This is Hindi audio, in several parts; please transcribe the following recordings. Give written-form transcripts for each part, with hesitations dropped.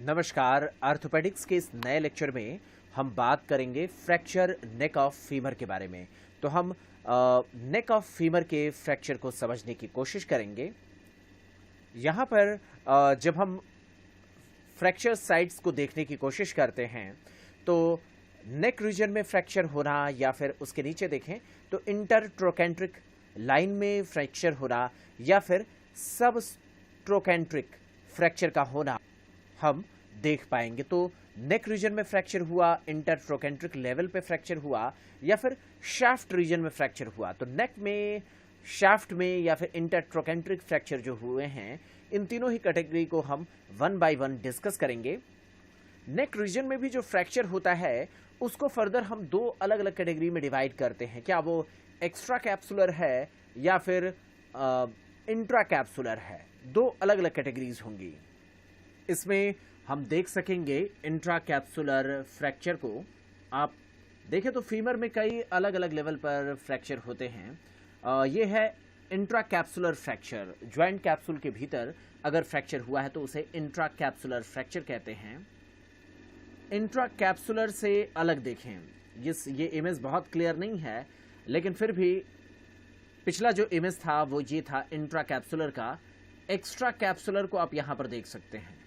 नमस्कार। आर्थोपेडिक्स के इस नए लेक्चर में हम बात करेंगे फ्रैक्चर नेक ऑफ फीमर के बारे में। तो हम नेक ऑफ फीमर के फ्रैक्चर को समझने की कोशिश करेंगे। यहाँ पर जब हम फ्रैक्चर साइट्स को देखने की कोशिश करते हैं तो नेक रीजन में फ्रैक्चर होना या फिर उसके नीचे देखें तो इंटरट्रोकेंट्रिक लाइन में फ्रैक्चर होना या फिर सब ट्रोकेंट्रिक फ्रैक्चर का होना हम देख पाएंगे। तो नेक रीजन में फ्रैक्चर हुआ, इंटरट्रोकेंट्रिक लेवल पे फ्रैक्चर हुआ या फिर शाफ्ट रीजन में फ्रैक्चर हुआ। तो नेक में, शाफ्ट में या फिर इंटरट्रोकेंट्रिक फ्रैक्चर जो हुए हैं, इन तीनों ही कैटेगरी को हम वन बाय वन डिस्कस करेंगे। नेक रीजन में भी जो फ्रैक्चर होता है उसको फर्दर हम दो अलग अलग कैटेगरी में डिवाइड करते हैं। क्या वो एक्स्ट्रा कैप्सुलर है या फिर इंट्रा कैप्सुलर है, दो अलग अलग कैटेगरीज होंगी। इसमें हम देख सकेंगे इंट्रा कैप्सुलर फ्रैक्चर को। आप देखें तो फीमर में कई अलग अलग लेवल पर फ्रैक्चर होते हैं। ये है intra capsular fracture. Joint capsule के भीतर अगर फ्रैक्चर हुआ है तो उसे इंट्रा कैप्सुलर फ्रैक्चर कहते हैं। इंट्रा कैप्सुलर से अलग देखें, ये इमेज बहुत क्लियर नहीं है, लेकिन फिर भी पिछला जो इमेज था वो ये था इंट्रा कैप्सुलर का। एक्स्ट्रा कैप्सुलर को आप यहां पर देख सकते हैं।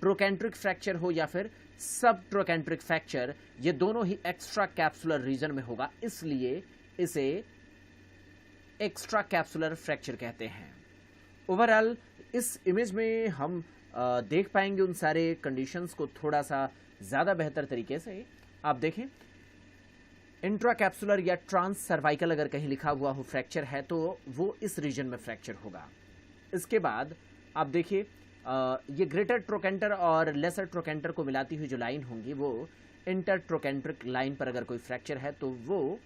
ट्रोकेंट्रिक फ्रैक्चर हो या फिर सब ट्रोकेंट्रिक फ्रैक्चर, ये दोनों ही एक्स्ट्रा कैप्सुलर रीजन में होगा, इसलिए इसे एक्स्ट्रा कैप्सुलर फ्रैक्चर कहते हैं। ओवरऑल इस इमेज में हम देख पाएंगे उन सारे कंडीशंस को थोड़ा सा ज्यादा बेहतर तरीके से। आप देखें, इंट्रा कैप्सुलर या ट्रांस सर्वाइकल अगर कहीं लिखा हुआ हो फ्रैक्चर है तो वो इस रीजन में फ्रैक्चर होगा। इसके बाद आप देखिए, ये ग्रेटर ट्रोकेंटर और लेसर ट्रोकेंटर को मिलाती हुई जो लाइन होंगी वो इंटर ट्रोकेंट्रिक लाइन पर अगर कोई फ्रैक्चर है तो वो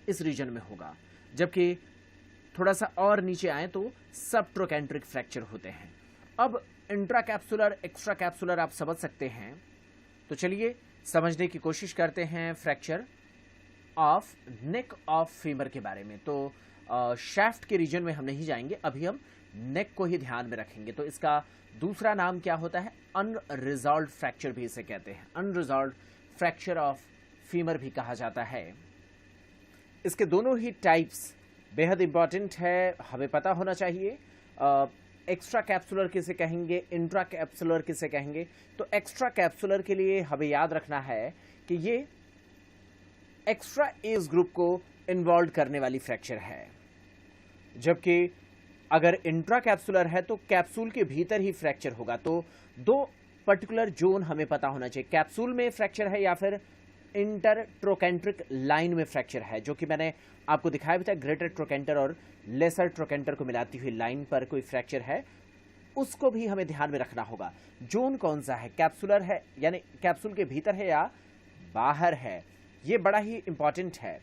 इस रीजन में होगा। जबकि थोड़ा सा और नीचे आए तो सब ट्रोकेंट्रिक फ्रैक्चर होते हैं। अब इंट्रा कैप्सुलर, एक्स्ट्रा कैप्सुलर आप समझ सकते हैं, तो चलिए समझने की कोशिश करते हैं fracture of neck of femur के बारे में। तो शाफ्ट के रीजन में हम नहीं जाएंगे, अभी हम नेक को ही ध्यान में रखेंगे। तो इसका दूसरा नाम क्या होता है? अनरिजॉल्व्ड फ्रैक्चर भी इसे कहते हैं। अनरिजॉल्व्ड फ्रैक्चर ऑफ फीमर भी कहा जाता है। इसके दोनों ही टाइप्स बेहद इंपॉर्टेंट है, हमें पता होना चाहिए। एक्स्ट्रा कैप्सुलर किसे कहेंगे, इंट्रा कैप्सुलर किसे कहेंगे? तो एक्स्ट्रा कैप्सुलर के लिए हमें याद रखना है कि ये एक्स्ट्रा एज ग्रुप को इन्वॉल्व करने वाली फ्रैक्चर है। जबकि अगर इंट्रा कैप्सुलर है तो कैप्सूल के भीतर ही फ्रैक्चर होगा। तो दो पर्टिकुलर जोन हमें पता होना चाहिए, कैप्सूल में फ्रैक्चर है या फिर इंटर ट्रोकेंट्रिक लाइन में फ्रैक्चर है, जो कि मैंने आपको दिखाया भी था। ग्रेटर ट्रोकेंटर और लेसर ट्रोकेंटर को मिलाती हुई लाइन पर कोई फ्रैक्चर है, उसको भी हमें ध्यान में रखना होगा। जोन कौन सा है, कैप्सुलर है यानी कैप्सूल के भीतर है या बाहर है, ये बड़ा ही इंपॉर्टेंट है।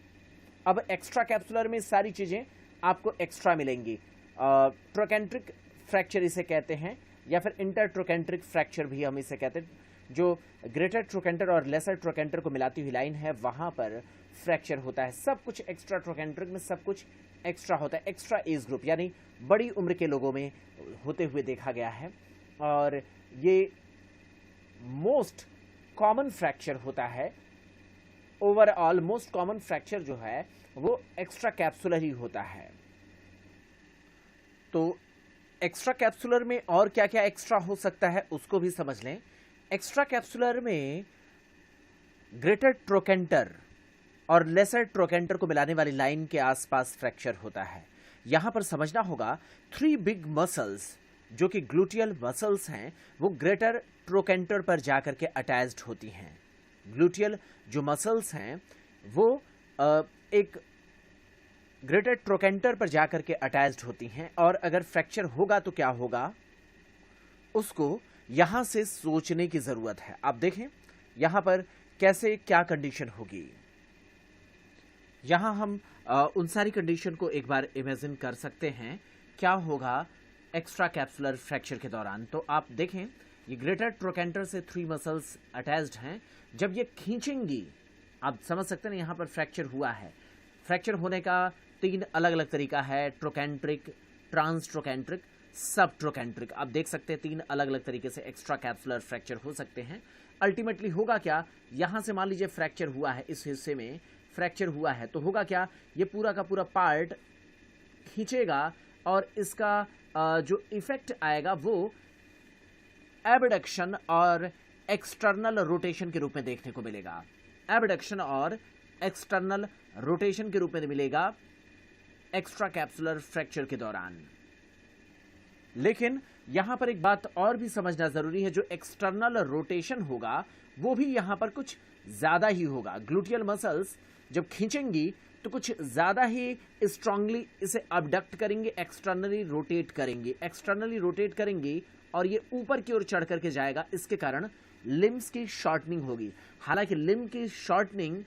अब एक्स्ट्रा कैप्सुलर में सारी चीजें आपको एक्स्ट्रा मिलेंगी। ट्रोकेंट्रिक फ्रैक्चर इसे कहते हैं या फिर इंटर ट्रोकेंट्रिक फ्रैक्चर भी हम इसे कहते हैं। जो ग्रेटर ट्रोकेंटर और लेसर ट्रोकेंटर को मिलाती हुई लाइन है वहां पर फ्रैक्चर होता है। सब कुछ एक्स्ट्रा ट्रोकेंट्रिक में सब कुछ एक्स्ट्रा होता है। एक्स्ट्रा एज ग्रुप यानी बड़ी उम्र के लोगों में होते हुए देखा गया है, और ये मोस्ट कॉमन फ्रैक्चर होता है। ओवरऑल मोस्ट कॉमन फ्रैक्चर जो है वो एक्स्ट्रा कैप्सुलर ही होता है। तो एक्स्ट्रा कैप्सुलर में और क्या क्या एक्स्ट्रा हो सकता है उसको भी समझ लें। एक्स्ट्रा कैप्सुलर में ग्रेटर ट्रोकेंटर और लेसर ट्रोकेंटर को मिलाने वाली लाइन के आसपास फ्रैक्चर होता है। यहां पर समझना होगा, थ्री बिग मसल्स जो कि ग्लूटियल मसल्स हैं वो ग्रेटर ट्रोकेंटर पर जाकर के अटैच्ड होती हैं। ग्लूटियल जो मसल्स हैं वो एक ग्रेटर ट्रोकेंटर पर जाकर के अटैच्ड होती हैं, और अगर फ्रैक्चर होगा तो क्या होगा उसको यहां से सोचने की जरूरत है। आप देखें यहां पर कैसे क्या कंडीशन होगी। यहां हम उन सारी कंडीशन को एक बार इमेजिन कर सकते हैं क्या होगा एक्स्ट्रा कैप्सुलर फ्रैक्चर के दौरान। तो आप देखें, ये ग्रेटर ट्रोकेंटर से थ्री मसल्स अटैच्ड हैं। जब ये खींचेंगी, आप समझ सकते हैं यहां पर फ्रैक्चर हुआ है। फ्रैक्चर होने का तीन अलग अलग तरीका है, ट्रोकेंट्रिक, ट्रांस ट्रोकेंट्रिक। सब ट्रोकेंट्रिक। आप देख सकते हैं 3 अलग अलग तरीके से एक्स्ट्रा कैप्सुलर फ्रैक्चर हो सकते हैं। अल्टीमेटली होगा क्या, यहां से मान लीजिए फ्रैक्चर हुआ है, इस हिस्से में फ्रैक्चर हुआ है, तो होगा क्या, ये पूरा का पूरा पार्ट खींचेगा और इसका जो इफेक्ट आएगा वो एबडक्शन और एक्सटर्नल रोटेशन के रूप में देखने को मिलेगा। एबडक्शन और एक्सटर्नल रोटेशन के रूप में मिलेगा एक्स्ट्रा कैप्सुलर फ्रैक्चर के दौरान। लेकिन यहां पर एक बात और भी समझना जरूरी है, जो एक्सटर्नल रोटेशन होगा वो भी यहां पर कुछ ज्यादा ही होगा। ग्लूटियल मसल्स जब खींचेंगी तो कुछ ज्यादा ही स्ट्रांगली इसे अबडक्ट करेंगे, एक्सटर्नली रोटेट करेंगी और ये ऊपर की ओर चढ़ करके जाएगा। इसके कारण लिम्स की शॉर्टनिंग होगी। हालांकि लिम्ब की शॉर्टनिंग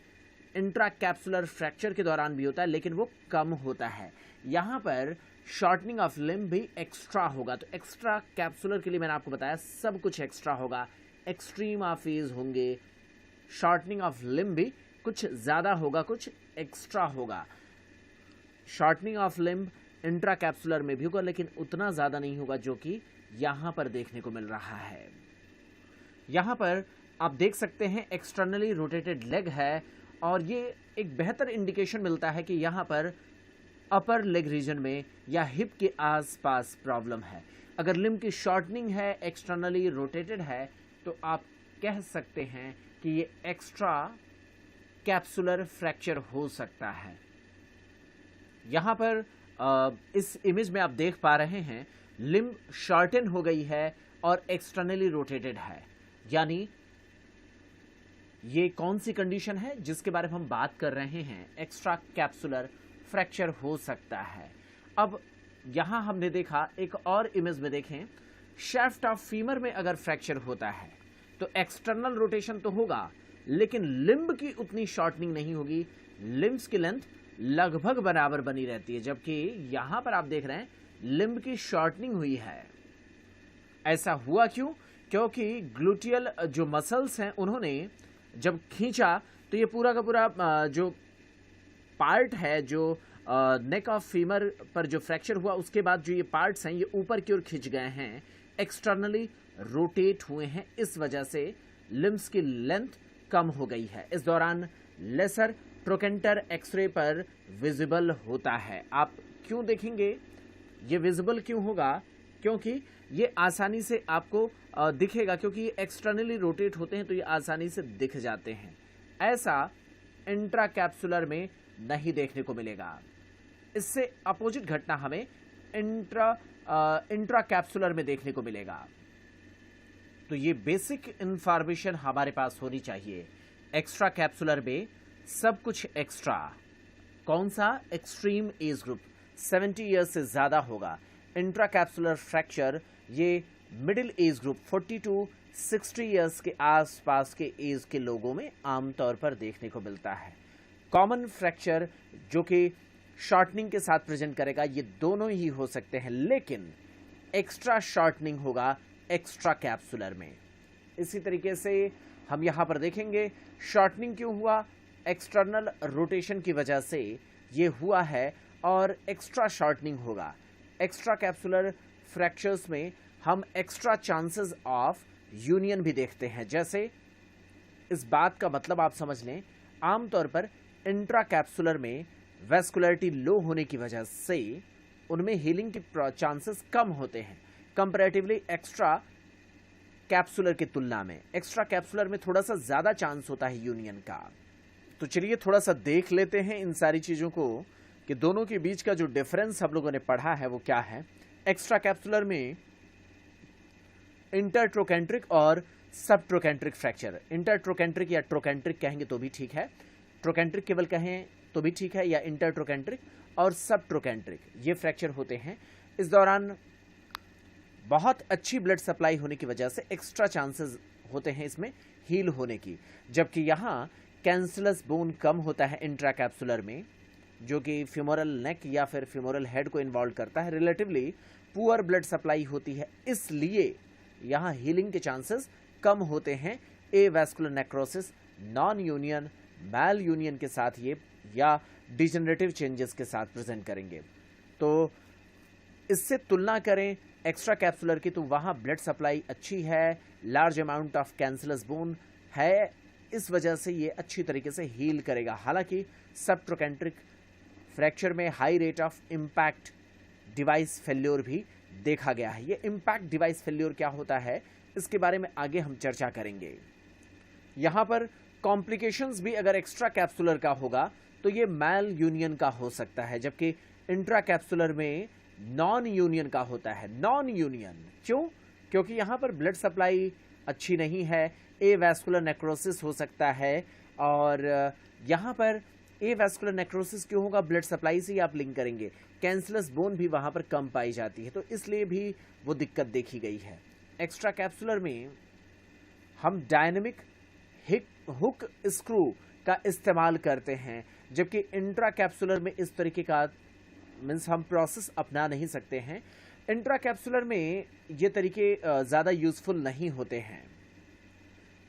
इंट्राकैप्सुलर फ्रैक्चर के दौरान भी होता है, लेकिन वो कम होता है। यहां पर शॉर्टनिंग ऑफ लिम्ब भी एक्स्ट्रा होगा। तो एक्स्ट्रा कैप्सुलर के लिए मैंने आपको बताया सब कुछ एक्स्ट्रा होगा। एक्सट्रीमा फेज होंगे, शॉर्टनिंग ऑफ लिम्ब भी कुछ ज्यादा होगा, कुछ एक्स्ट्रा होगा। शॉर्टनिंग ऑफ लिम्ब इंट्राकैप्सुलर में भी होगा, लेकिन उतना ज्यादा नहीं होगा जो कि यहां पर देखने को मिल रहा है। यहां पर आप देख सकते हैं एक्सटर्नली रोटेटेड लेग है और ये एक बेहतर इंडिकेशन मिलता है कि यहां पर अपर लेग रीजन में या हिप के आसपास प्रॉब्लम है। अगर लिम्ब की शॉर्टनिंग है, एक्सटर्नली रोटेटेड है, तो आप कह सकते हैं कि ये एक्स्ट्रा कैप्सुलर फ्रैक्चर हो सकता है। यहां पर इस इमेज में आप देख पा रहे हैं लिम्ब शॉर्टन हो गई है और एक्सटर्नली रोटेटेड है। यानी ये कौन सी कंडीशन है जिसके बारे में हम बात कर रहे हैं, एक्स्ट्रा कैप्सुलर फ्रैक्चर हो सकता है। अब यहां हमने देखा, एक और इमेज में देखें, शाफ्ट ऑफ फीमर में अगर फ्रैक्चर होता है तो एक्सटर्नल रोटेशन तो होगा, लेकिन लिम्ब की उतनी शॉर्टनिंग नहीं होगी। लिम्ब्स की लेंथ लगभग बराबर बनी रहती है, जबकि यहां पर आप देख रहे हैं लिम्ब की शॉर्टनिंग हुई है। ऐसा हुआ क्यों? क्योंकि ग्लूटियल जो मसल्स हैं उन्होंने जब खींचा तो ये पूरा का पूरा जो पार्ट है, जो नेक ऑफ फीमर पर जो फ्रैक्चर हुआ उसके बाद जो ये पार्ट्स हैं ये ऊपर की ओर खिंच गए हैं, एक्सटर्नली रोटेट हुए हैं। इस वजह से लिम्ब्स की लेंथ कम हो गई है। इस दौरान लेसर ट्रोकेंटर एक्सरे पर विजिबल होता है। आप क्यों देखेंगे ये विजिबल क्यों होगा? क्योंकि ये आसानी से आपको दिखेगा, क्योंकि ये एक्सटर्नली रोटेट होते हैं तो ये आसानी से दिख जाते हैं। ऐसा इंट्राकैप्सुलर में नहीं देखने को मिलेगा। इससे अपोजिट घटना हमें इंट्राकैप्सुलर में देखने को मिलेगा। तो ये बेसिक इंफॉर्मेशन हमारे पास होनी चाहिए। एक्स्ट्रा कैप्सुलर में सब कुछ एक्स्ट्रा। कौन सा? एक्सट्रीम एज ग्रुप 70 ईयर्स से ज्यादा होगा। इंट्राकैप्सुलर फ्रैक्चर ये middle age group 40 to 60 years के आसपास के एज के लोगों में आमतौर पर देखने को मिलता है। कॉमन फ्रैक्चर जो कि शॉर्टनिंग के साथ प्रेजेंट करेगा, ये दोनों ही हो सकते हैं, लेकिन एक्स्ट्रा शॉर्टनिंग होगा एक्स्ट्रा कैप्सुलर में। इसी तरीके से हम यहां पर देखेंगे शॉर्टनिंग क्यों हुआ? एक्सटर्नल रोटेशन की वजह से ये हुआ है और एक्स्ट्रा शॉर्टनिंग होगा। एक्स्ट्रा कैप्सुलर फ्रैक्चर्स में हम एक्स्ट्रा चांसेस ऑफ यूनियन भी देखते हैं। जैसे इस बात का मतलब आप समझ लें, आमतौर पर इंट्राकैप्सुलर में वैस्कुलरिटी लो होने की वजह से उनमें हीलिंग के चांसेस कम होते हैं कंपैरेटिवली एक्स्ट्रा कैप्सुलर की तुलना में। एक्स्ट्रा कैप्सुलर में थोड़ा सा ज्यादा चांस होता है यूनियन का। तो चलिए थोड़ा सा देख लेते हैं इन सारी चीजों को कि दोनों के बीच का जो डिफरेंस हम लोगों ने पढ़ा है वो क्या है। एक्स्ट्रा कैप्सुलर में इंटरट्रोकेंट्रिक और सब ट्रोकेंट्रिक फ्रैक्चर, इंटरट्रोकेंट्रिक या ट्रोकेंट्रिक कहेंगे तो भी ठीक है, ट्रोकेंट्रिक केवल कहें तो भी ठीक है, या इंटरट्रोकेंट्रिक और सब ट्रोकेंट्रिक ये फ्रैक्चर होते हैं। इस दौरान बहुत अच्छी ब्लड सप्लाई होने की वजह से एक्स्ट्रा चांसेस होते हैं इसमें हील होने की, जबकि यहाँ कैंसलस बोन कम होता है इंट्राकैप्सुलर में, जो कि फ्यूमोरल नेक या फिर फ्यूमोरल हेड को इन्वॉल्व करता है। रिलेटिवली पुअर ब्लड सप्लाई होती है, इसलिए यहाँ हीलिंग के चांसेस कम होते हैं। ए वैस्कुलर नेक्रोसिस, नॉन यूनियन, मैल यूनियन के साथ ये या डिजेनरेटिव चेंजेस के साथ प्रेजेंट करेंगे। तो इससे तुलना करें एक्स्ट्रा कैप्सुलर की, तो वहाँ ब्लड सप्लाई अच्छी है, large amount of cancellous bone है, इस वजह से ये अच्छी तरीके से हील करेगा। हालांकि सबट्रोकेंट्रिक फ्रैक्चर में high rate of impact device failure भी देखा गया है। ये इम्पैक्ट डिवाइस फेल्योर क्या होता है, इसके बारे में आगे हम चर्चा करेंगे। यहाँ पर कॉम्प्लिकेशंस भी अगर एक्स्ट्रा कैप्सुलर का होगा तो ये मैल यूनियन का हो सकता है, जबकि इंट्रा कैप्सुलर में नॉन यूनियन का होता है। नॉन यूनियन क्यों? क्योंकि यहाँ पर ब्लड सप्लाई अच्छी नहीं है, ए वैस्कुलर नेक्रोसिस हो सकता है, और यहाँ पर ए वैस्कुलर नेक्रोसिस क्यों होगा? ब्लड सप्लाई से ही आप लिंक करेंगे। कैंसलस बोन भी वहाँ पर कम पाई जाती है, तो इसलिए भी वो दिक्कत देखी गई है। एक्स्ट्रा कैप्सुलर में हम डायनेमिक हुक स्क्रू का इस्तेमाल करते हैं, जबकि इंट्रा कैप्सुलर में इस तरीके का मीन्स हम प्रोसेस अपना नहीं सकते हैं। इंट्रा कैप्सुलर में ये तरीके ज़्यादा यूज़फुल नहीं होते हैं।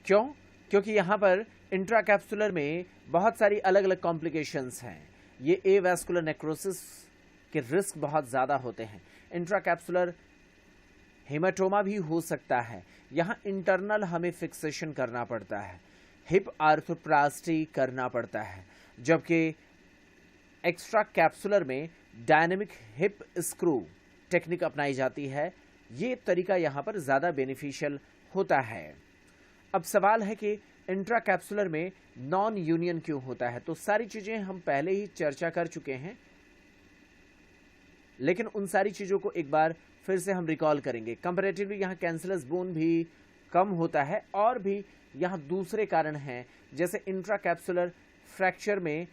क्यों? क्योंकि यहाँ पर इंट्रा कैप्सुलर में बहुत सारी अलग अलग कॉम्प्लिकेशंस हैं। ये ए वैस्कुलर नेक्रोसिस के रिस्क बहुत ज़्यादा होते हैं। इंट्रा कैप्सुलर हेमाटोमा भी हो सकता है। यहाँ इंटरनल हमें फिक्सेशन करना पड़ता है, हिप आर्थ्रोप्लास्टी करना पड़ता है, जबकि एक्स्ट्रा कैप्सुलर में डायनेमिक हिप स्क्रू टेक्निक अपनाई जाती है। ये तरीका यहाँ पर ज़्यादा बेनिफिशियल होता है। अब सवाल है कि इंट्रा कैप्सुलर में नॉन यूनियन क्यों होता है? तो सारी चीज़ें हम पहले ही चर्चा कर चुके हैं, लेकिन उन सारी चीज़ों को एक बार फिर से हम रिकॉल करेंगे। कंपैरेटिवली यहाँ कैंसलस बोन भी कम होता है, और भी यहाँ दूसरे कारण हैं, जैसे इंट्रा कैप्सुलर फ्रैक्चर में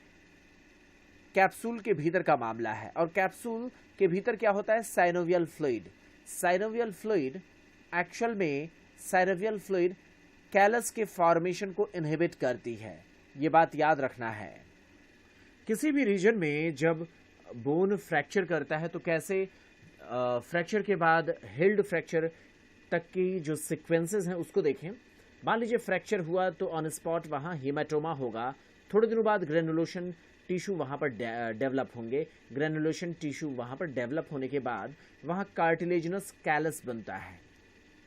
कैप्सूल के भीतर का मामला है, और कैप्सूल के भीतर क्या होता है? Synovial fluid. Synovial fluid actual में साइनोवियल फ्लूइड कैलस के फॉर्मेशन को इनहिबिट करती है, ये बात याद रखना है। किसी भी रीजन में जब बोन फ्रैक्चर करता है तो कैसे फ्रैक्चर के बाद हिल्ड फ्रैक्चर तक की जो सीक्वेंसेस हैं उसको देखें। मान लीजिए फ्रैक्चर हुआ तो ऑन स्पॉट वहाँ हेमाटोमा होगा, थोड़े दिनों बाद ग्रेनुलेशन टिश्यू वहाँ पर डेवलप होंगे। ग्रेनुलेशन टिश्यू वहाँ पर डेवलप होने के बाद वहाँ कार्टिलेजिनस कैलस बनता है।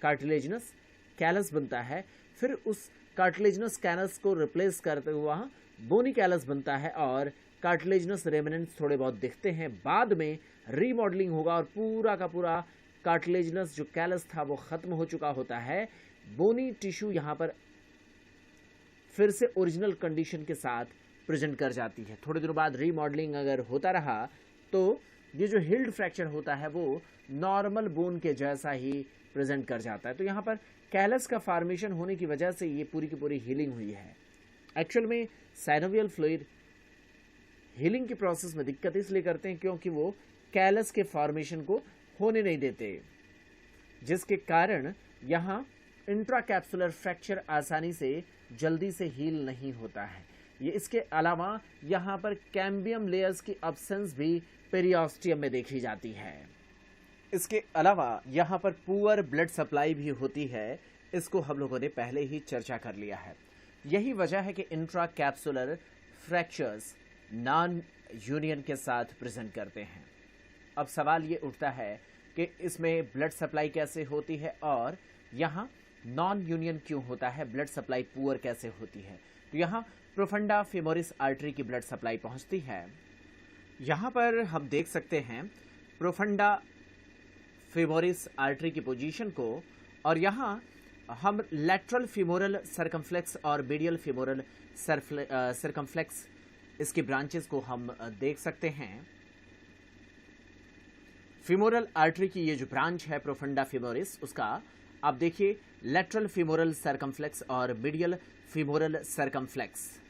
कार्टिलेजिनस कैलस बनता है, फिर उस कार्टिलेजिनस कैलस को रिप्लेस करते हुए वहाँ बोनी कैलस बनता है, और कार्टिलेजिनस रेमिनेंट्स थोड़े बहुत दिखते हैं। बाद में रीमॉडलिंग होगा और पूरा का पूरा कार्टिलेजिनस जो कैलस था वो खत्म हो चुका होता है। बोनी टिश्यू यहाँ पर फिर से ओरिजिनल कंडीशन के साथ प्रेजेंट कर जाती है। थोड़े दिनों बाद रीमॉडलिंग अगर होता रहा तो ये जो हिल्ड फ्रैक्चर होता है वो नॉर्मल बोन के जैसा ही प्रेजेंट कर जाता है। तो यहाँ पर कैलस का फॉर्मेशन होने की वजह से ये पूरी की पूरी हीलिंग हुई है। एक्चुअल में साइनोवियल फ्लूइड हीलिंग की प्रोसेस में दिक्कत इसलिए करते हैं क्योंकि वो कैलस के फॉर्मेशन को होने नहीं देते, जिसके कारण यहाँ इंट्राकैप्सुलर फ्रैक्चर आसानी से जल्दी से हील नहीं होता है। ये इसके अलावा यहाँ पर कैम्बियम लेयर्स की अब्सेंस भी पेरियोस्टियम में देखी जाती है। इसके अलावा यहाँ पर पुअर ब्लड सप्लाई भी होती है, इसको हम लोगों ने पहले ही चर्चा कर लिया है। यही वजह है कि इंट्राकैप्सुलर फ्रैक्चर्स नॉन यूनियन के साथ प्रेजेंट करते हैं। अब सवाल ये उठता है कि इसमें ब्लड सप्लाई कैसे होती है और यहाँ नॉन यूनियन क्यों होता है, ब्लड सप्लाई पुअर कैसे होती है। तो यहाँ प्रोफंडा फेमोरिस आर्टरी की ब्लड सप्लाई पहुँचती है। यहाँ पर हम देख सकते हैं प्रोफंडा फेमोरिस आर्टरी की पोजीशन को, और यहाँ हम लैटरल फीमोरल सर्कमफ्लेक्स और मीडियल फीमोरल सर्कमफ्लेक्स इसके ब्रांचेस को हम देख सकते हैं। फीमोरल आर्टरी की ये जो ब्रांच है प्रोफंडा फेमोरिस, उसका आप देखिए लैटरल फीमोरल सर्कमफ्लेक्स और मीडियल फीमोरल सर्कमफ्लेक्स।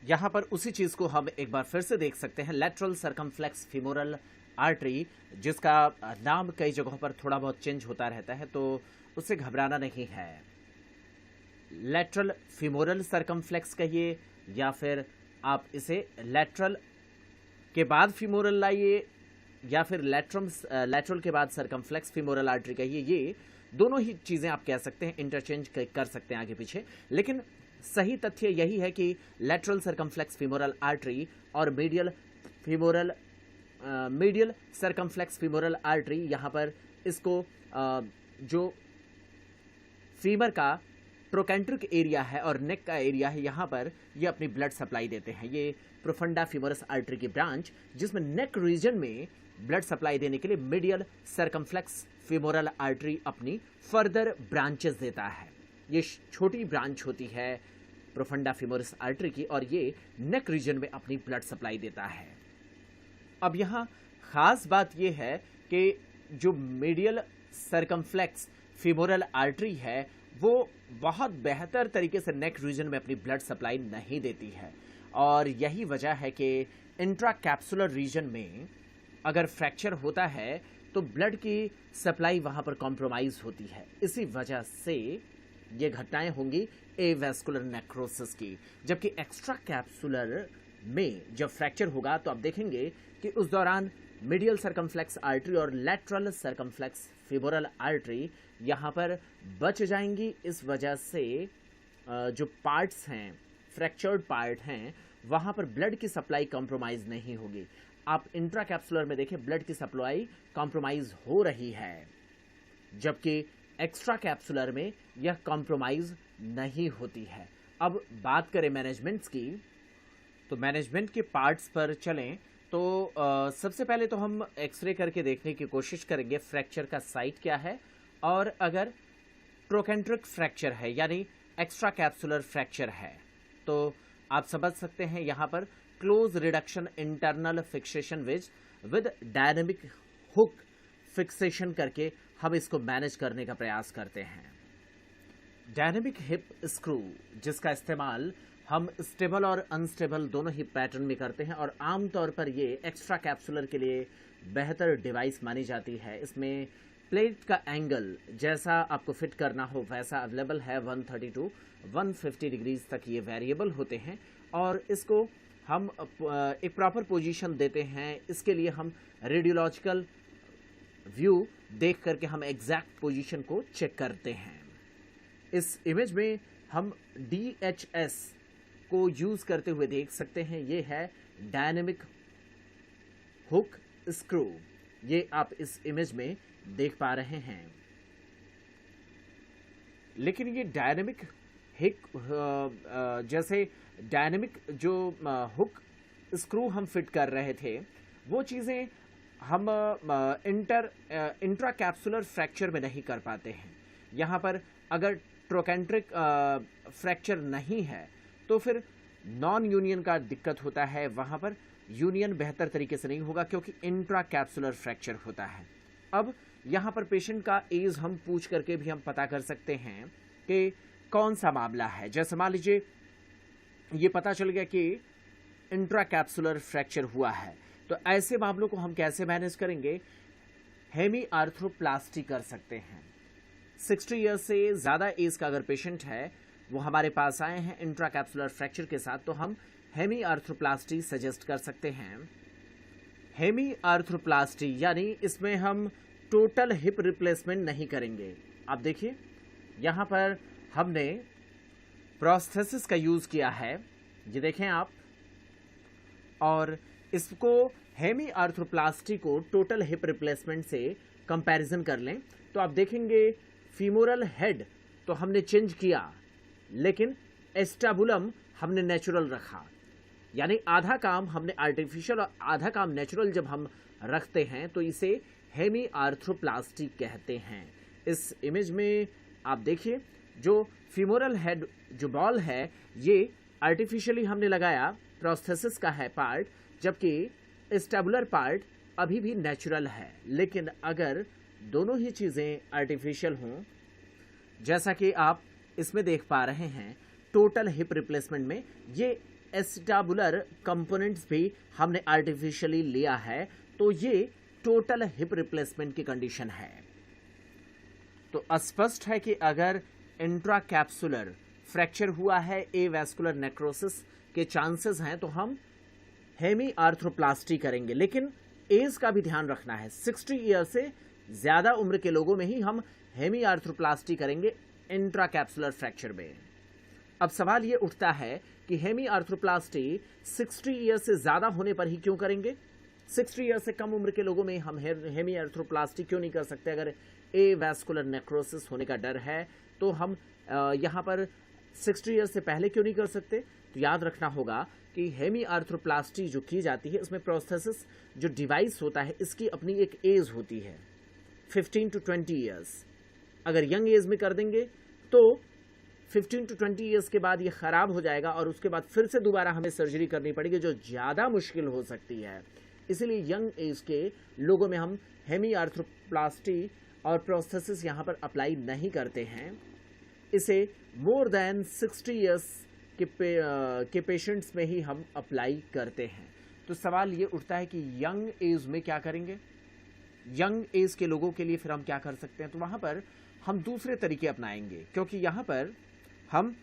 यहाँ पर उसी चीज़ को हम एक बार फिर से देख सकते हैं, लैटरल सर्कमफ्लेक्स फीमोरल आर्टरी, जिसका नाम कई जगहों पर थोड़ा बहुत चेंज होता रहता है, तो उससे घबराना नहीं है। लैटरल फीमोरल सर्कमफ्लेक्स कहिए या फिर आप इसे लैटरल के बाद फीमोरल लाइए या फिर लैटरल के बाद सर्कमफ्लेक्स फीमोरल आर्टरी कहिए, ये दोनों ही चीज़ें आप कह सकते हैं, इंटरचेंज कर सकते हैं आगे पीछे। लेकिन सही तथ्य यही है कि लैटरल सर्कमफ्लेक्स फीमोरल आर्टरी और मीडियल सर्कमफ्लेक्स फीमोरल आर्टरी यहाँ पर इसको जो फीमर का ट्रोकेंट्रिक एरिया है और नेक का एरिया है, यहाँ पर ये अपनी ब्लड सप्लाई देते हैं। ये प्रोफंडा फीमोरस आर्टरी की ब्रांच जिसमें नेक रीजन में ब्लड सप्लाई देने के लिए मीडियल सर्कमफ्लेक्स फीमोरल आर्टरी अपनी फर्दर ब्रांचेस देता है। ये छोटी ब्रांच होती है प्रोफंडा फीमोरस आर्टरी की और ये नेक रीजन में अपनी ब्लड सप्लाई देता है। अब यहाँ खास बात यह है कि जो मीडियल सर्कमफ्लेक्स फीमोरल आर्टरी है वो बहुत बेहतर तरीके से नेक रीजन में अपनी ब्लड सप्लाई नहीं देती है और यही वजह है कि इंट्राकैप्सुलर रीजन में अगर फ्रैक्चर होता है तो ब्लड की सप्लाई वहां पर कॉम्प्रोमाइज होती है। इसी वजह से ये घटनाएं होंगी एवेस्कुलर नेक्रोसिस की। जबकि एक्स्ट्रा कैप्सुलर में जब फ्रैक्चर होगा तो आप देखेंगे कि उस दौरान मीडियल सर्कमफ्लेक्स आर्टरी और लैटरल सर्कमफ्लेक्स फीमोरल आर्टरी यहाँ पर बच जाएंगी। इस वजह से जो पार्ट्स हैं, फ्रैक्चर्ड पार्ट हैं, वहाँ पर ब्लड की सप्लाई कॉम्प्रोमाइज़ नहीं होगी। आप इंट्राकैप्सुलर में देखें ब्लड की सप्लाई कॉम्प्रोमाइज़ हो रही है, जबकि एक्स्ट्रा कैप्सुलर में यह कॉम्प्रोमाइज़ नहीं होती है। अब बात करें मैनेजमेंट्स की, तो मैनेजमेंट के पार्ट्स पर चलें तो सबसे पहले तो हम एक्सरे करके देखने की कोशिश करेंगे फ्रैक्चर का साइट क्या है, और अगर ट्रोकेंट्रिक फ्रैक्चर है यानी एक्स्ट्रा कैप्सुलर फ्रैक्चर है तो आप समझ सकते हैं यहाँ पर close reduction internal fixation with dynamic hook fixation करके हम इसको मैनेज करने का प्रयास करते हैं। डायनेमिक हिप स्क्रू जिसका इस्तेमाल हम स्टेबल और अनस्टेबल दोनों ही पैटर्न में करते हैं और आमतौर पर ये एक्स्ट्रा कैप्सुलर के लिए बेहतर डिवाइस मानी जाती है। इसमें प्लेट का एंगल जैसा आपको फिट करना हो वैसा अवेलेबल है। 130 टू 150 डिग्रीज तक ये वेरिएबल होते हैं और इसको हम एक प्रॉपर पोजीशन देते हैं। इसके लिए हम रेडियोलॉजिकल व्यू देख करके हम एग्जैक्ट पोजीशन को चेक करते हैं। इस इमेज में हम DHS को यूज करते हुए देख सकते हैं। ये है डायनेमिक हुक स्क्रू, ये आप इस इमेज में देख पा रहे हैं। लेकिन ये डायनेमिक जैसे डायनेमिक जो हुक स्क्रू हम फिट कर रहे थे वो चीज़ें हम इंट्राकैप्सुलर फ्रैक्चर में नहीं कर पाते हैं। यहाँ पर अगर ट्रोकेंट्रिक फ्रैक्चर नहीं है तो फिर नॉन यूनियन का दिक्कत होता है, वहाँ पर यूनियन बेहतर तरीके से नहीं होगा क्योंकि इंट्राकैप्सुलर फ्रैक्चर होता है। अब यहाँ पर पेशेंट का एज हम पूछ करके भी हम पता कर सकते हैं कि कौन सा मामला है। जैसे मान लीजिए ये पता चल गया कि इंट्राकैप्सुलर फ्रैक्चर हुआ है, तो ऐसे मामलों को हम कैसे मैनेज करेंगे? हेमी आर्थ्रोप्लास्टी कर सकते हैं। 60 ईयर्स से ज़्यादा एज का अगर पेशेंट है, वो हमारे पास आए हैं इंट्राकैप्सुलर फ्रैक्चर के साथ, तो हम हेमी आर्थ्रोप्लास्टी सजेस्ट कर सकते हैं। हेमी आर्थ्रोप्लास्टी यानी इसमें हम टोटल हिप रिप्लेसमेंट नहीं करेंगे। आप देखिए यहाँ पर हमने प्रोस्थेसिस का यूज़ किया है, ये देखें आप, और इसको हेमी आर्थ्रोप्लास्टी को टोटल हिप रिप्लेसमेंट से कंपैरिजन कर लें तो आप देखेंगे फीमोरल हेड तो हमने चेंज किया लेकिन एस्टाबुलम हमने नेचुरल रखा, यानी आधा काम हमने आर्टिफिशियल और आधा काम नेचुरल जब हम रखते हैं तो इसे हेमी आर्थ्रोप्लास्टी कहते हैं। इस इमेज में आप देखिए जो फीमोरल हेड जो बॉल है ये आर्टिफिशियली हमने लगाया, प्रोस्थेसिस का है पार्ट, जबकि एस्टेबुलर पार्ट अभी भी नेचुरल है। लेकिन अगर दोनों ही चीज़ें आर्टिफिशियल हों, जैसा कि आप इसमें देख पा रहे हैं, टोटल हिप रिप्लेसमेंट में ये एस्टेबुलर कंपोनेंट्स भी हमने आर्टिफिशियली लिया है, तो ये टोटल हिप रिप्लेसमेंट की कंडीशन है। तो स्पष्ट है कि अगर इंट्राकैप्सुलर फ्रैक्चर हुआ है, एवेस्कुलर नेक्रोसिस के चांसेस हैं, तो हम हेमी आर्थ्रोप्लास्टी करेंगे। लेकिन एज का भी ध्यान रखना है, 60 ईयर से ज़्यादा उम्र के लोगों में ही हम हेमी आर्थ्रोप्लास्टी करेंगे इंट्राकैप्सुलर फ्रैक्चर में। अब सवाल ये उठता है कि हेमी आर्थ्रोप्लास्टी 60 ईयर से ज़्यादा होने पर ही क्यों करेंगे? 60 ईयर से कम उम्र के लोगों में हम हेमी आर्थ्रोप्लास्टी क्यों नहीं कर सकते? अगर ए वैस्कुलर नेक्रोसिस होने का डर है तो हम यहाँ पर 60 ईयर से पहले क्यों नहीं कर सकते? तो याद रखना होगा कि हेमी आर्थ्रोप्लास्टी जो की जाती है इसमें प्रोस्थेसिस जो डिवाइस होता है इसकी अपनी एक एज होती है 15 to 20 ईयर्स। अगर यंग एज में कर देंगे तो 15 to 20 ईयर्स के बाद ये ख़राब हो जाएगा और उसके बाद फिर से दोबारा हमें सर्जरी करनी पड़ेगी जो ज़्यादा मुश्किल हो सकती है। इसीलिए यंग एज के लोगों में हम हेमी आर्थ्रोप्लास्टी और प्रोस्थेसिस यहाँ पर अप्लाई नहीं करते हैं। इसे मोर देन 60 ईयर्स के पेशेंट्स में ही हम अप्लाई करते हैं। तो सवाल ये उठता है कि यंग एज में क्या करेंगे? यंग एज के लोगों के लिए फिर हम क्या कर सकते हैं? तो वहाँ पर हम दूसरे तरीके अपनाएंगे, क्योंकि यहाँ पर हम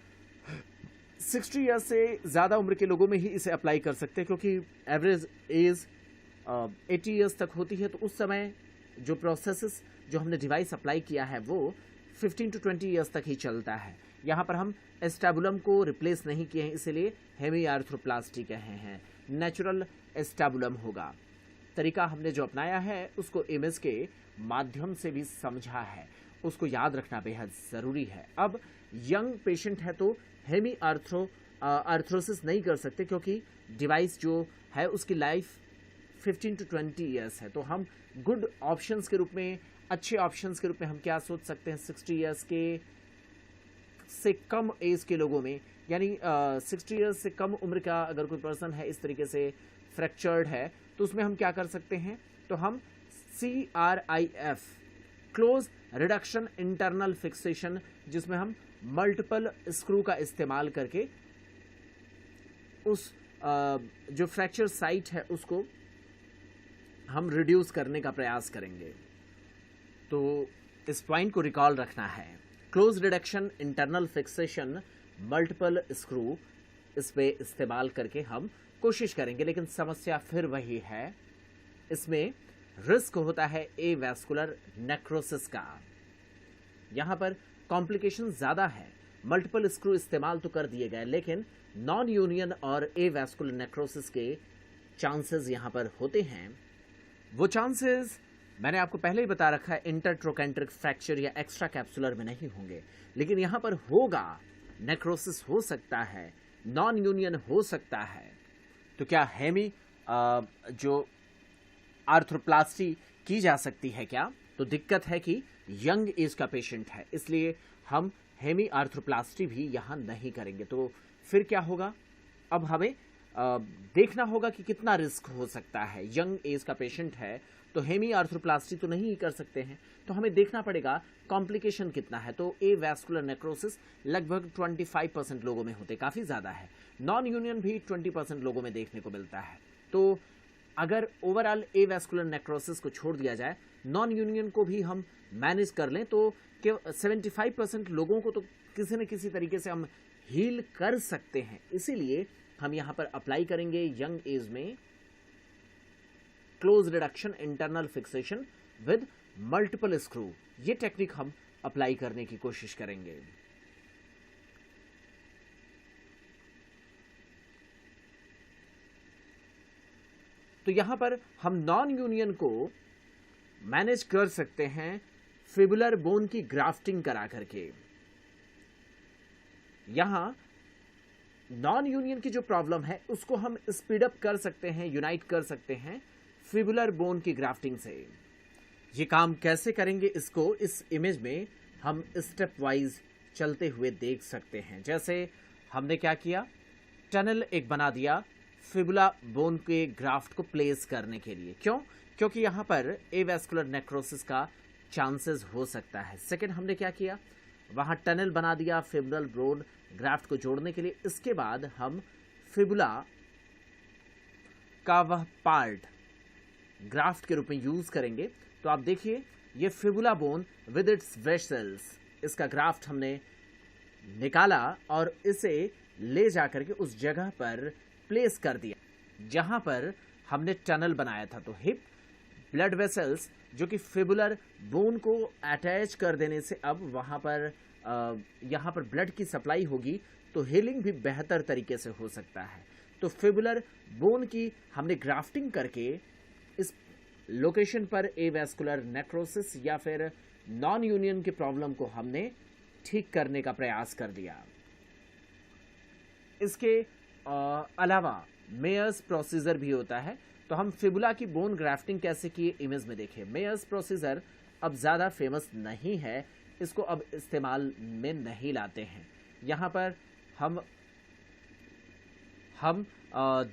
60 ईयर्स से ज़्यादा उम्र के लोगों में ही इसे अप्लाई कर सकते हैं, क्योंकि एवरेज एज 80 ईयर्स तक होती है। तो उस समय जो प्रोसेसेस जो हमने डिवाइस अप्लाई किया है वो 15 to 20 ईयर्स तक ही चलता है। यहाँ पर हम एस्टैबुलम को रिप्लेस नहीं किए हैं, इसलिए हेमी आर्थ्रोप्लास्टी कहे हैं। नेचुरल एस्टैबुलम होगा। तरीका हमने जो अपनाया है उसको इमेज के माध्यम से भी समझा है, उसको याद रखना बेहद ज़रूरी है। अब यंग पेशेंट है तो हेमी आर्थ्रोसिस नहीं कर सकते, क्योंकि डिवाइस जो है उसकी लाइफ 15 to 20 ईयर्स है। तो हम गुड ऑप्शंस के रूप में, अच्छे ऑप्शंस के रूप में हम क्या सोच सकते हैं? 60 ईयर्स के से कम एज के लोगों में, यानी 60 ईयर्स से कम उम्र का अगर कोई पर्सन है इस तरीके से फ्रैक्चर्ड है तो उसमें हम क्या कर सकते हैं? तो हम CRIF close reduction internal fixation, जिसमें हम मल्टीपल स्क्रू का इस्तेमाल करके उस जो फ्रैक्चर साइट है उसको हम रिड्यूस करने का प्रयास करेंगे। तो इस पॉइंट को रिकॉल रखना है। Close reduction internal fixation multiple screw, इस पे इस्तेमाल करके हम कोशिश करेंगे। लेकिन समस्या फिर वही है, इसमें रिस्क होता है ए वैस्कुलर नेक्रोसिस का। यहाँ पर कॉम्प्लिकेशन ज़्यादा है। मल्टीपल स्क्रू इस्तेमाल तो कर दिए गए, लेकिन नॉन यूनियन और ए वैस्कुलर नेक्रोसिस के चांसेस यहाँ पर होते हैं। वो चांसेस मैंने आपको पहले ही बता रखा है, इंटरट्रोकेंट्रिक फ्रैक्चर या एक्स्ट्रा कैप्सुलर में नहीं होंगे, लेकिन यहाँ पर होगा। नेक्रोसिस हो सकता है, नॉन यूनियन हो सकता है। तो क्या हेमी जो आर्थ्रोप्लास्टी की जा सकती है क्या? तो दिक्कत है कि यंग एज का पेशेंट है, इसलिए हम हेमी आर्थ्रोप्लास्टी भी यहाँ नहीं करेंगे। तो फिर क्या होगा? अब हमें देखना होगा कि कितना रिस्क हो सकता है। यंग एज का पेशेंट है तो हेमी आर्थ्रोप्लास्टी तो नहीं कर सकते हैं, तो हमें देखना पड़ेगा कॉम्प्लिकेशन कितना है। तो ए वैस्कुलर नेक्रोसिस लगभग 25% लोगों में होते, काफ़ी ज़्यादा है। नॉन यूनियन भी 20% लोगों में देखने को मिलता है। तो अगर ओवरऑल ए वैस्कुलर नेक्रोसिस को छोड़ दिया जाए, नॉन यूनियन को भी हम मैनेज कर लें, तो 75% लोगों को तो किसी न किसी तरीके से हम हील कर सकते हैं। इसीलिए हम यहाँ पर अप्लाई करेंगे यंग एज में close reduction internal fixation with multiple screw. ये टेक्निक हम अप्लाई करने की कोशिश करेंगे। तो यहां पर हम नॉन यूनियन को मैनेज कर सकते हैं फिबुलर बोन की ग्राफ्टिंग करा करके। यहां नॉन यूनियन की जो प्रॉब्लम है उसको हम स्पीड अप कर सकते हैं, यूनाइट कर सकते हैं फिबुलर बोन की ग्राफ्टिंग से। ये काम कैसे करेंगे इसको इस इमेज में हम स्टेप वाइज चलते हुए देख सकते हैं। जैसे हमने क्या किया, टनल एक बना दिया फिबुला बोन के ग्राफ्ट को प्लेस करने के लिए। क्यों? क्योंकि यहाँ पर एवैस्कुलर नेक्रोसिस का चांसेस हो सकता है। सेकंड हमने क्या किया, वहाँ टनल बना दिया फिबुलर बोन ग्राफ्ट को जोड़ने के लिए। इसके बाद हम फिबुला का वह पार्ट ग्राफ्ट के रूप में यूज करेंगे। तो आप देखिए ये fibula bone with its vessels, इसका ग्राफ्ट हमने निकाला और इसे ले जाकर के उस जगह पर प्लेस कर दिया जहां पर हमने टनल बनाया था। तो हिप ब्लड वेसल्स जो कि फिबुलर बोन को अटैच कर देने से अब वहां पर यहाँ पर ब्लड की सप्लाई होगी, तो हीलिंग भी बेहतर तरीके से हो सकता है। तो फिबुलर बोन की हमने ग्राफ्टिंग करके इस लोकेशन पर एवास्कुलर नेक्रोसिस या फिर नॉन यूनियन की प्रॉब्लम को हमने ठीक करने का प्रयास कर दिया। इसके अलावा मेयर्स प्रोसीजर भी होता है। तो हम फिबुला की बोन ग्राफ्टिंग कैसे किए इमेज में देखें। मेयर्स प्रोसीजर अब ज़्यादा फेमस नहीं है, इसको अब इस्तेमाल में नहीं लाते हैं। यहाँ पर हम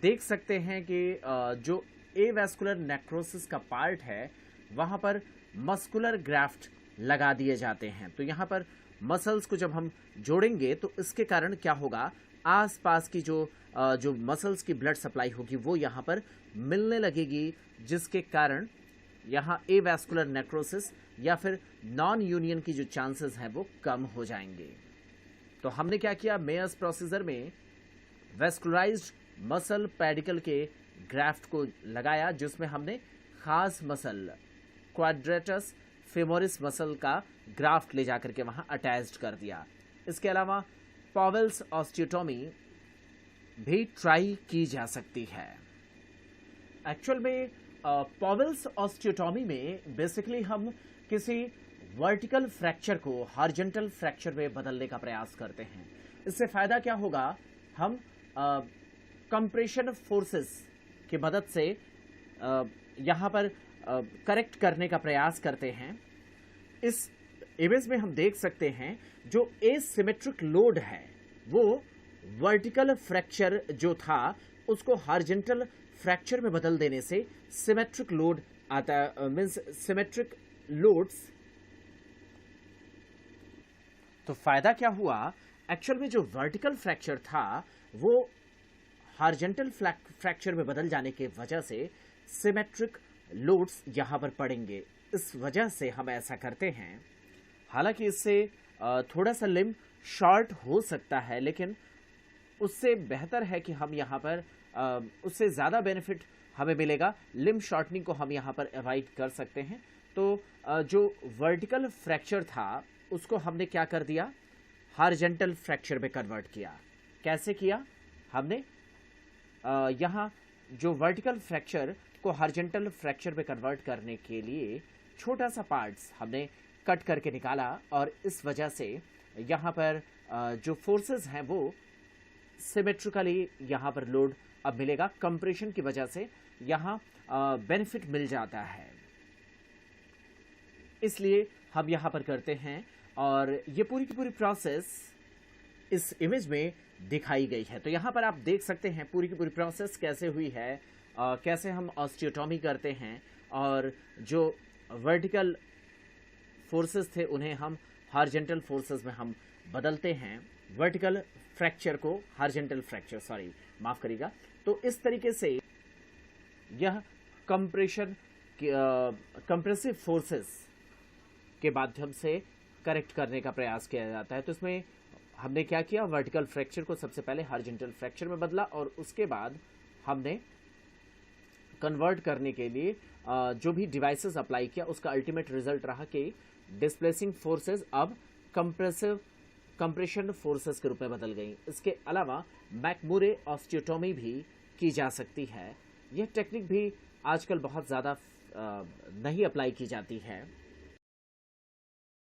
देख सकते हैं कि जो एवास्कुलर नेक्रोसिस का पार्ट है वहाँ पर मस्कुलर ग्राफ्ट लगा दिए जाते हैं। तो यहाँ पर मसल्स को जब हम जोड़ेंगे तो इसके कारण क्या होगा, आसपास की जो मसल्स की ब्लड सप्लाई होगी वो यहाँ पर मिलने लगेगी, जिसके कारण यहाँ एवास्कुलर नेक्रोसिस या फिर नॉन यूनियन की जो चांसेस हैं वो कम हो जाएंगे। तो हमने क्या किया, मेयर्स प्रोसीजर में वेस्कुलराइज्ड मसल पेडिकल के ग्राफ्ट को लगाया, जिसमें हमने खास मसल क्वाड्रेटस फेमोरिस मसल का ग्राफ्ट ले जाकर के वहां अटैच्ड कर दिया। इसके अलावा पॉवेल्स ऑस्टियोटॉमी भी ट्राई की जा सकती है। एक्चुअल में पॉवेल्स ऑस्टियोटॉमी में बेसिकली हम किसी वर्टिकल फ्रैक्चर को हॉरिजॉन्टल फ्रैक्चर में बदलने का प्रयास करते हैं। इससे फायदा क्या होगा, हम कंप्रेशन फोर्सेस की मदद से यहाँ पर करेक्ट करने का प्रयास करते हैं। इस इमेज में हम देख सकते हैं जो एसिमेट्रिक लोड है वो वर्टिकल फ्रैक्चर जो था उसको हॉरिजॉन्टल फ्रैक्चर में बदल देने से सिमेट्रिक लोड आता है, मींस सिमेट्रिक लोड्स। तो फायदा क्या हुआ, एक्चुअल में जो वर्टिकल फ्रैक्चर था वो हॉरिजॉन्टल फ्रैक्चर में बदल जाने के वजह से सिमेट्रिक लोड्स यहाँ पर पड़ेंगे। इस वजह से हम ऐसा करते हैं। हालांकि इससे थोड़ा सा लिम्ब शॉर्ट हो सकता है, लेकिन उससे बेहतर है कि हम यहाँ पर उससे ज़्यादा बेनिफिट हमें मिलेगा। लिम्ब शॉर्टनिंग को हम यहाँ पर अवॉइड कर सकते हैं। तो जो वर्टिकल फ्रैक्चर था उसको हमने क्या कर दिया, हॉरिजॉन्टल फ्रैक्चर में कन्वर्ट किया। कैसे किया, हमने यहाँ जो वर्टिकल फ्रैक्चर को हॉरिजॉन्टल फ्रैक्चर में कन्वर्ट करने के लिए छोटा सा पार्ट्स हमने कट करके निकाला, और इस वजह से यहाँ पर जो फोर्सेस हैं वो सिमेट्रिकली यहाँ पर लोड अब मिलेगा। कंप्रेशन की वजह से यहाँ बेनिफिट मिल जाता है, इसलिए हम यहाँ पर करते हैं। और ये पूरी की पूरी प्रोसेस इस इमेज में दिखाई गई है। तो यहाँ पर आप देख सकते हैं पूरी की पूरी प्रोसेस कैसे हुई है, कैसे हम ऑस्टियोटॉमी करते हैं, और जो वर्टिकल फोर्सेस थे उन्हें हम हॉरिजॉन्टल फोर्सेस में हम बदलते हैं। वर्टिकल फ्रैक्चर को हॉरिजॉन्टल फ्रैक्चर, सॉरी माफ करिएगा। तो इस तरीके से यह कंप्रेसिव फोर्सेस के माध्यम से करेक्ट करने का प्रयास किया जाता है। तो इसमें हमने क्या किया, वर्टिकल फ्रैक्चर को सबसे पहले हॉरिजॉन्टल फ्रैक्चर में बदला, और उसके बाद हमने कन्वर्ट करने के लिए जो भी डिवाइसेस अप्लाई किया उसका अल्टीमेट रिजल्ट रहा कि डिस्प्लेसिंग फोर्सेस अब कंप्रेशन फोर्सेस के रूप में बदल गई। इसके अलावा मैकमुरे ऑस्टियोटॉमी भी की जा सकती है। यह टेक्निक भी आजकल बहुत ज़्यादा नहीं अप्लाई की जाती है।